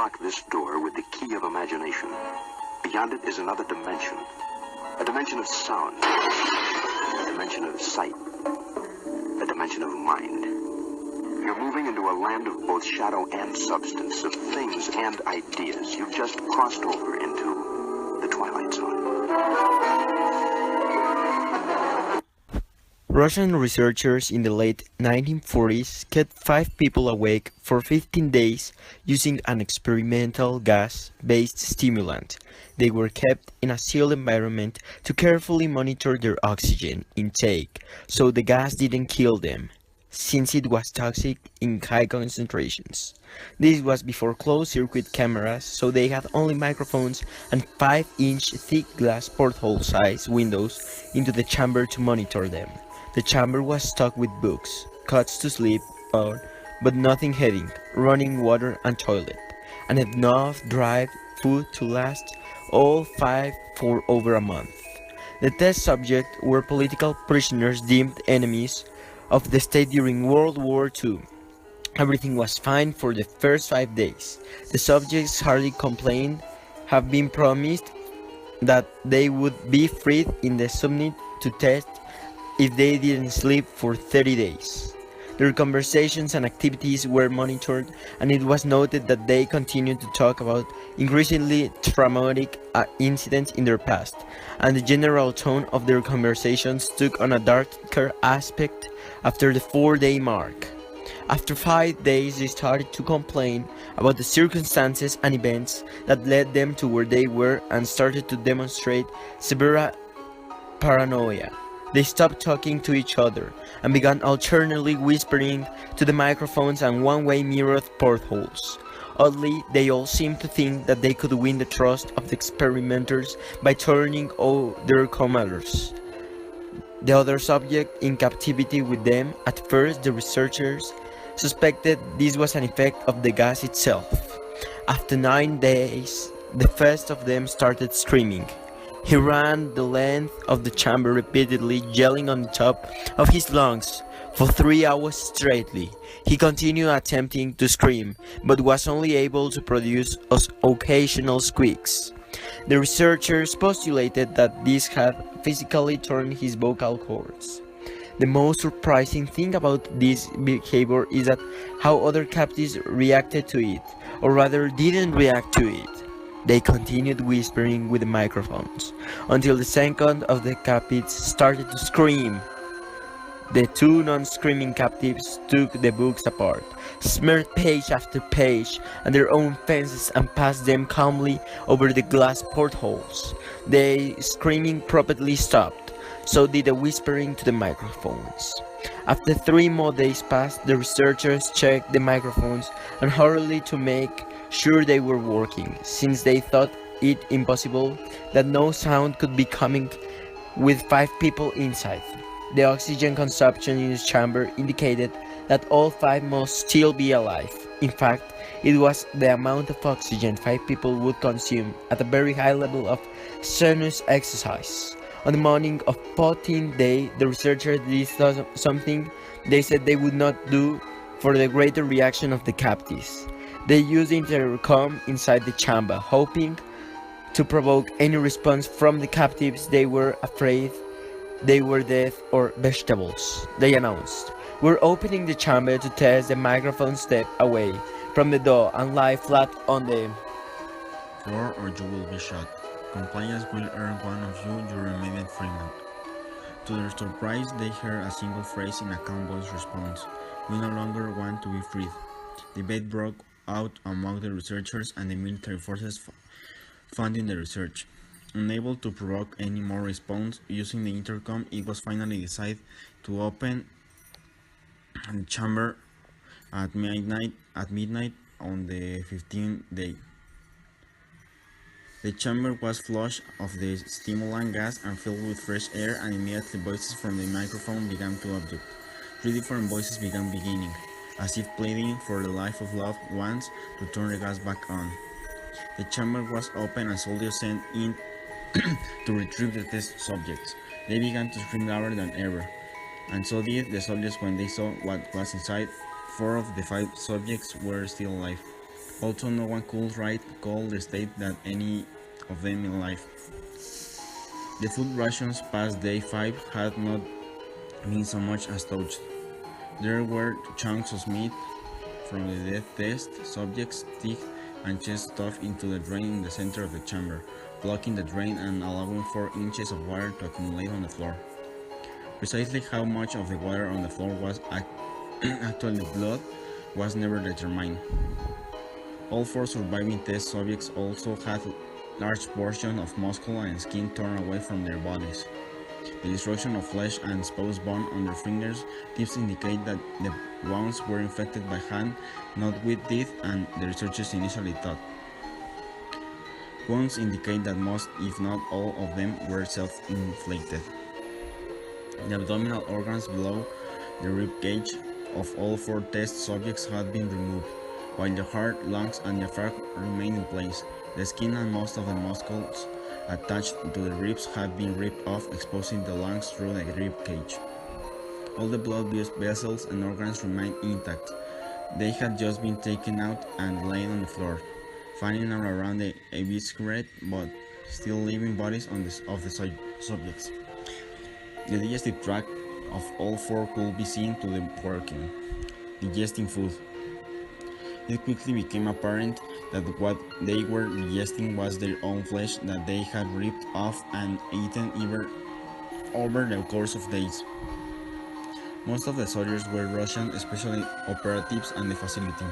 unlock this door with the key of imagination. Beyond it is another dimension. A dimension of sound. A dimension of sight. A dimension of mind. You're moving into a land of both shadow and substance, of things and ideas. You've just crossed over into the Twilight Zone. Russian researchers in the late 1940s kept 5 people awake for 15 days using an experimental gas-based stimulant. They were kept in a sealed environment to carefully monitor their oxygen intake so the gas didn't kill them, since it was toxic in high concentrations. This was before closed-circuit cameras, so they had only microphones and 5-inch thick glass porthole-sized windows into the chamber to monitor them. The chamber was stocked with books, cots to sleep on, but nothing heating, running water and toilet, and enough dried food to last all 5 for over a month. The test subjects were political prisoners deemed enemies of the state during World War II. Everything was fine for the first 5 days. The subjects hardly complained, have been promised that they would be freed in the summit to test if they didn't sleep for 30 days. Their conversations and activities were monitored, and it was noted that they continued to talk about increasingly traumatic incidents in their past, and the general tone of their conversations took on a darker aspect after the 4-day mark. After 5 days, they started to complain about the circumstances and events that led them to where they were and started to demonstrate severe paranoia. They stopped talking to each other and began alternately whispering to the microphones and one-way mirrored portholes. Oddly, they all seemed to think that they could win the trust of the experimenters by turning all their commanders. The other subject in captivity with them, at first the researchers suspected this was an effect of the gas itself. After 9 days, the first of them started screaming. He ran the length of the chamber repeatedly, yelling on the top of his lungs for 3 hours straightly. He continued attempting to scream, but was only able to produce occasional squeaks. The researchers postulated that this had physically torn his vocal cords. The most surprising thing about this behavior is that how other captives reacted to it, or rather didn't react to it. They continued whispering with the microphones, until the second of the captives started to scream. The 2 non-screaming captives took the books apart, smeared page after page on their own fences and passed them calmly over the glass portholes. The screaming promptly stopped, so did the whispering to the microphones. After 3 more days passed, the researchers checked the microphones and hurriedly to make sure they were working, since they thought it impossible that no sound could be coming with 5 people inside. The oxygen consumption in the chamber indicated that all 5 must still be alive. In fact, it was the amount of oxygen 5 people would consume at a very high level of strenuous exercise. On the morning of 14th day, the researchers did something they said they would not do for the greater reaction of the captives. They used the intercom inside the chamber, hoping to provoke any response from the captives. They were afraid they were dead or vegetables. They announced, "We're opening the chamber to test the microphone. Step away from the door and lie flat on the floor or you will be shot. Compliance will earn one of you your immediate freedom." To their surprise, they heard a single phrase in a calm voice response, "We no longer want to be freed." Debate broke out among the researchers and the military forces funding the research. Unable to provoke any more response using the intercom, it was finally decided to open the chamber at midnight on the 15th day. The chamber was flushed of the stimulant gas and filled with fresh air, and immediately voices from the microphone began to abduct. 3 different voices beginning, as if pleading for the life of loved ones to turn the gas back on. The chamber was open and soldiers sent in to retrieve the test subjects. They began to scream louder than ever, and so did the soldiers when they saw what was inside. 4 of the 5 subjects were still alive. Also, no one could recall the state that any of them in life. The food rations past day 5 had not been so much as touched. There were chunks of meat from the death test subjects' teeth and chest stuffed into the drain in the center of the chamber, blocking the drain and allowing 4 inches of water to accumulate on the floor. Precisely how much of the water on the floor was actually blood was never determined. All 4 surviving test subjects also had large portions of muscle and skin torn away from their bodies. The destruction of flesh and exposed bone on their fingers tips indicate that the wounds were infected by hand, not with teeth, and the researchers initially thought. Wounds indicate that most, if not all, of them were self-inflicted. The abdominal organs below the rib cage of all 4 test subjects had been removed, while the heart, lungs, and diaphragm remained in place. The skin and most of the muscles attached to the ribs had been ripped off, exposing the lungs through the rib cage. All the blood vessels and organs remained intact. They had just been taken out and laid on the floor, finding all around the eviscerate but still living bodies of the subjects. The digestive tract of all 4 could be seen to be working, digesting food. It quickly became apparent that what they were digesting was their own flesh that they had ripped off and eaten over the course of days. Most of the soldiers were Russian, especially operatives and the facility,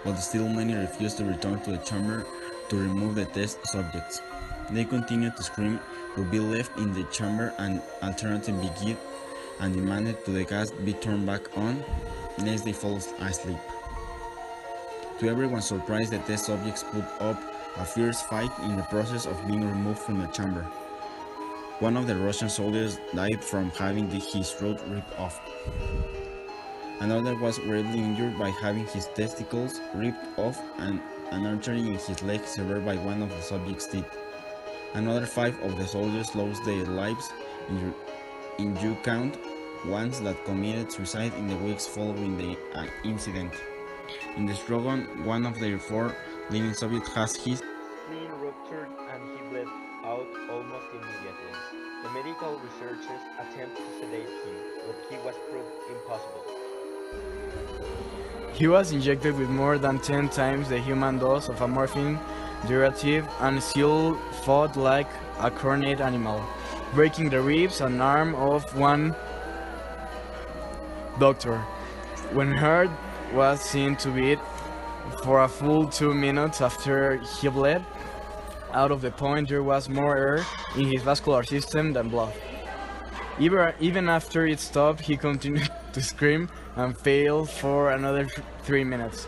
but still many refused to return to the chamber to remove the test subjects. They continued to scream to be left in the chamber and alternatively begged and demanded to the gas be turned back on lest they fall asleep. To everyone's surprise, the test subjects put up a fierce fight in the process of being removed from the chamber. One of the Russian soldiers died from having his throat ripped off. Another was gravely injured by having his testicles ripped off and an artery in his leg severed by one of the subject's teeth. Another 5 of the soldiers lost their lives in due count, ones that committed suicide in the weeks following the incident. In the struggle, one of their 4 living subjects has his spleen ruptured and he bled out almost immediately. The medical researchers attempted to sedate him, but he was proved impossible. He was injected with more than 10 times the human dose of a morphine derivative and still fought like a cornered animal, breaking the ribs and arm of one doctor. When heart was seen to beat for a full 2 minutes after he bled, out of the point there was more air in his vascular system than blood. Even after it stopped, he continued to scream and failed for another 3 minutes,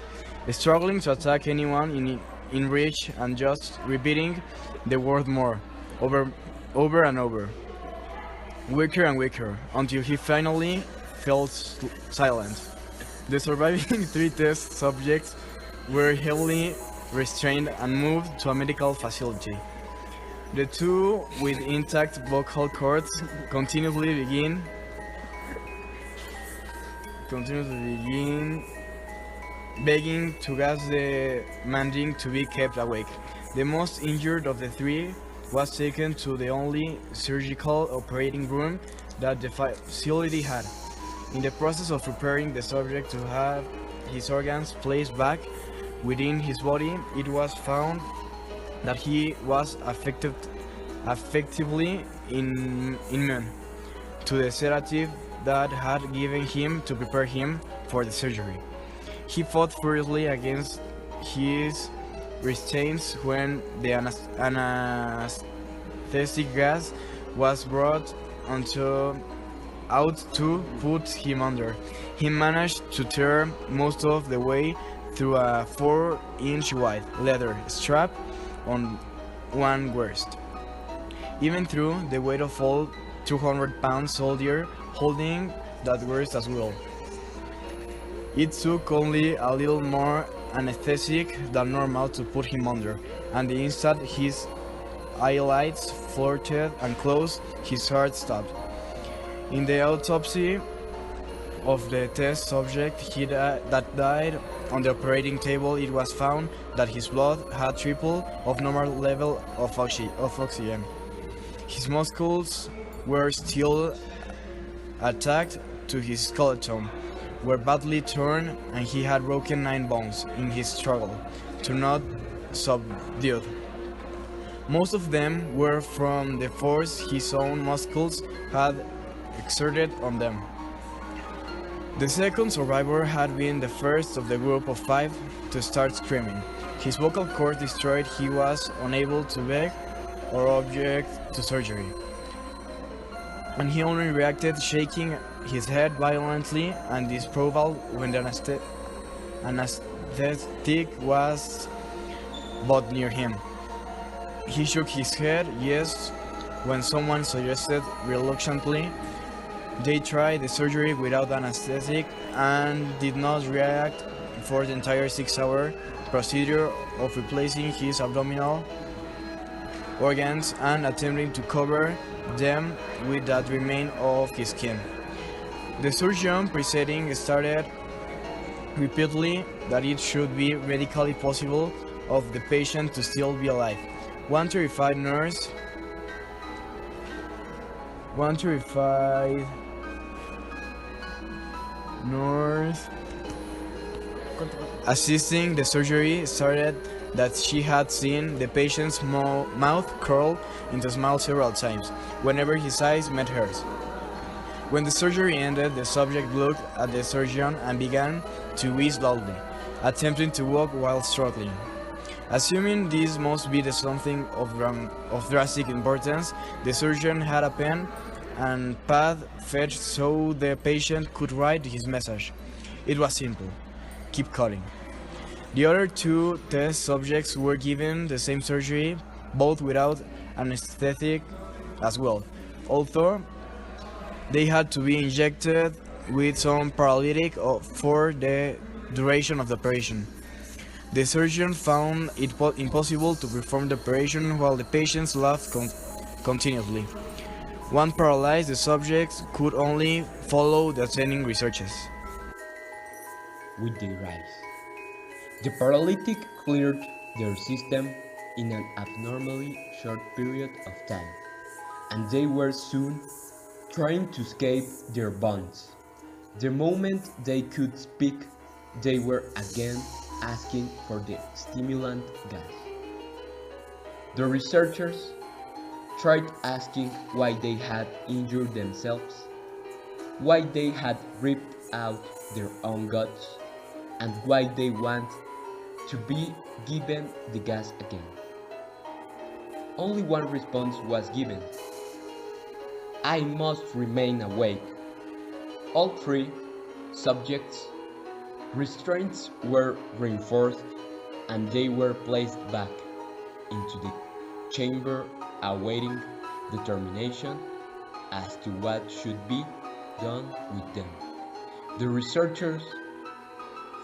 struggling to attack anyone in reach and just repeating the word more, over and over, weaker and weaker, until he finally fell silent. The surviving 3 test subjects were heavily restrained and moved to a medical facility. The 2 with intact vocal cords continuously begin begging to gas, demanding to be kept awake. The most injured of the 3 was taken to the only surgical operating room that the facility had. In the process of preparing the subject to have his organs placed back within his body, it was found that he was effectively immune to the sedative that had given him to prepare him for the surgery. He fought furiously against his restraints when the anesthetic gas was brought out to put him under. He managed to tear most of the way through a 4-inch wide leather strap on one waist, even through the weight of all 200-pound soldier holding that waist as well. It took only a little more anesthetic than normal to put him under, and the instant his eyelids flirted and closed, his heart stopped. In the autopsy, of the test subject that died on the operating table, it was found that his blood had triple of normal level of oxygen. His muscles were still attached to his skeleton, were badly torn, and he had broken 9 bones in his struggle to not subdue. Most of them were from the force his own muscles had exerted on them. The second survivor had been the first of the group of 5 to start screaming. His vocal cords destroyed, he was unable to beg or object to surgery, and he only reacted shaking his head violently and disapproval when the anesthetic was brought near him. He shook his head yes when someone suggested reluctantly they try the surgery without anesthetic, and did not react for the entire 6-hour procedure of replacing his abdominal organs and attempting to cover them with that remain of his skin. The surgeon preceding stated repeatedly that it should be medically possible of the patient to still be alive. One terrified nurse assisting the surgery stated that she had seen the patient's mouth curl into a smile several times whenever his eyes met hers. When the surgery ended, the subject looked at the surgeon and began to wheeze loudly, attempting to walk while struggling. Assuming this must be something of drastic importance, the surgeon had a pen and pad fetched so the patient could write his message. It was simple: keep cutting. The other 2 test subjects were given the same surgery, both without anesthetic as well, although they had to be injected with some paralytic for the duration of the operation. The surgeon found it impossible to perform the operation while the patients laughed continuously. One paralyzed, the subjects could only follow the attending researches. With their eyes, the paralytic cleared their system in an abnormally short period of time, and they were soon trying to escape their bonds. The moment they could speak, they were again asking for the stimulant gas. The researchers tried asking why they had injured themselves, why they had ripped out their own guts, and why they want to be given the gas again. Only one response was given: I must remain awake. All 3 subjects' restraints were reinforced and they were placed back into the chamber awaiting determination as to what should be done with them. The researchers,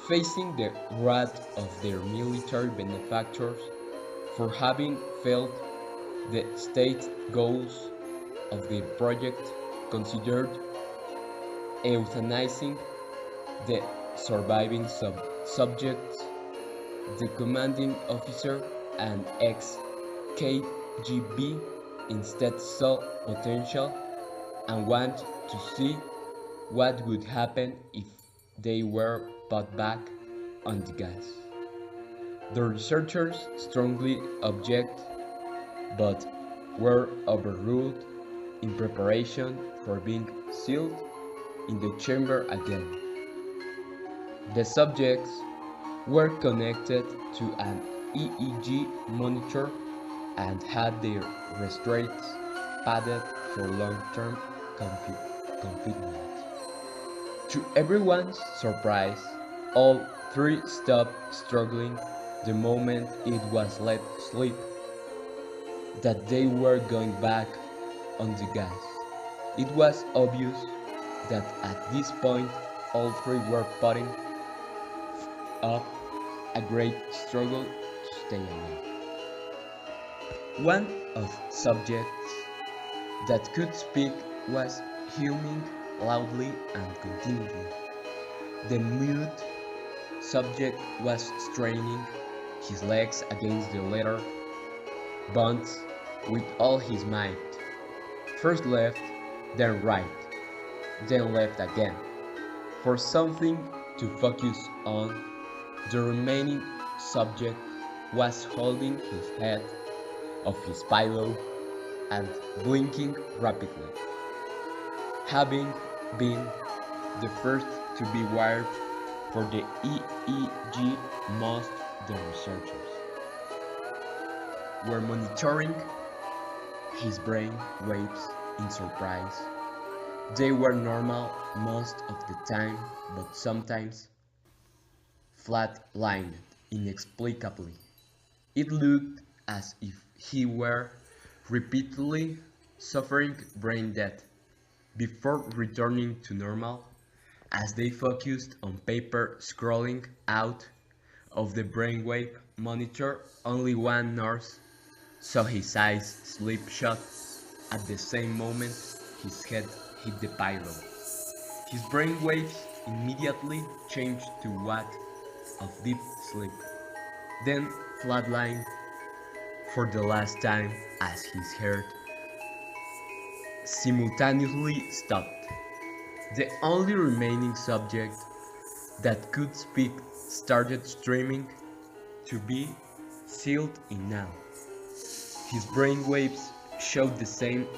facing the wrath of their military benefactors for having failed the state goals of the project, considered euthanizing the surviving subjects. The commanding officer and ex-KGB instead saw potential and wanted to see what would happen if they were put back on the gas. The researchers strongly object, but were overruled in preparation for being sealed in the chamber again. The subjects were connected to an EEG monitor and had their restraints padded for long-term confinement. To everyone's surprise, all 3 stopped struggling the moment it was let slip that they were going back on the gas. It was obvious that at this point all 3 were putting up a great struggle to stay alive. One of subjects that could speak was humming loudly and continually. The mute subject was straining his legs against the leather bonds with all his might. First left, then right, then left again. For something to focus on, the remaining subject was holding his head of his pillow and blinking rapidly. Having been the first to be wired for the EEG, most the researchers were monitoring his brain waves in surprise. They were normal most of the time, but sometimes flat-lined inexplicably. It looked as if he were repeatedly suffering brain death before returning to normal. As they focused on paper scrolling out of the brainwave monitor, only one nurse saw his eyes sleep shut. At the same moment, his head hit the pillow. His brainwaves immediately changed to what of deep sleep, then flatlined for the last time as his heart simultaneously stopped. The only remaining subject that could speak started streaming to be sealed in now. His brainwaves showed the same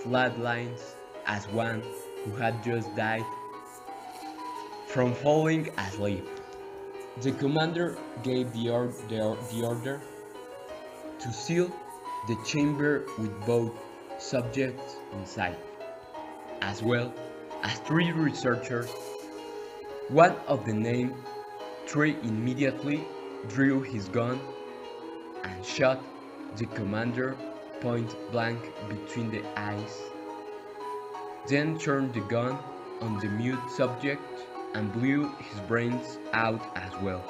flat lines as one who had just died from falling asleep. The commander gave the order to seal the chamber with both subjects inside, as well as 3 researchers. One of the named 3 immediately drew his gun and shot the commander point blank between the eyes, then turned the gun on the mute subject and blew his brains out as well.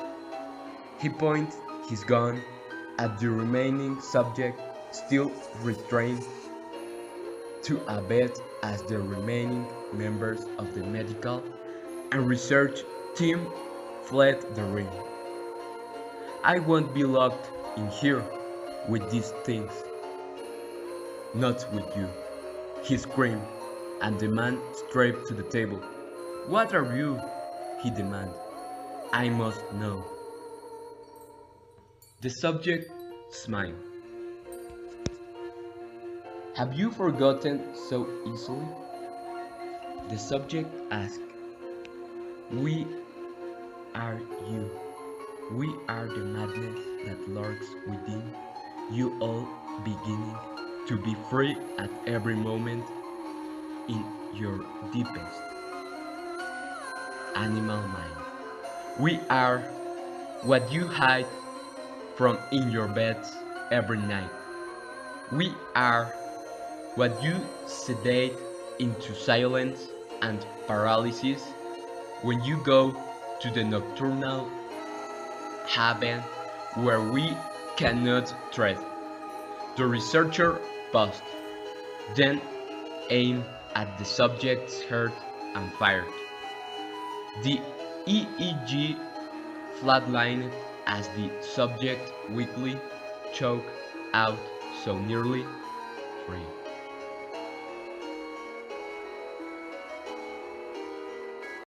He pointed his gun at the remaining subject, still restrained, to a bed as the remaining members of the medical and research team fled the room. "I won't be locked in here with these things." "Not with you," he screamed, and the man straight to the table. "What are you?" he demanded. "I must know." The subject smiled. "Have you forgotten so easily?" The subject asked. "We are you. We are the madness that lurks within you, all beginning to be free at every moment in your deepest animal mind. We are what you hide from in your beds every night. We are what you sedate into silence and paralysis when you go to the nocturnal haven where we cannot tread." The researcher paused, then aimed at the subject's heart and fired. The EEG flatlined as the subject weakly choked out, so nearly free.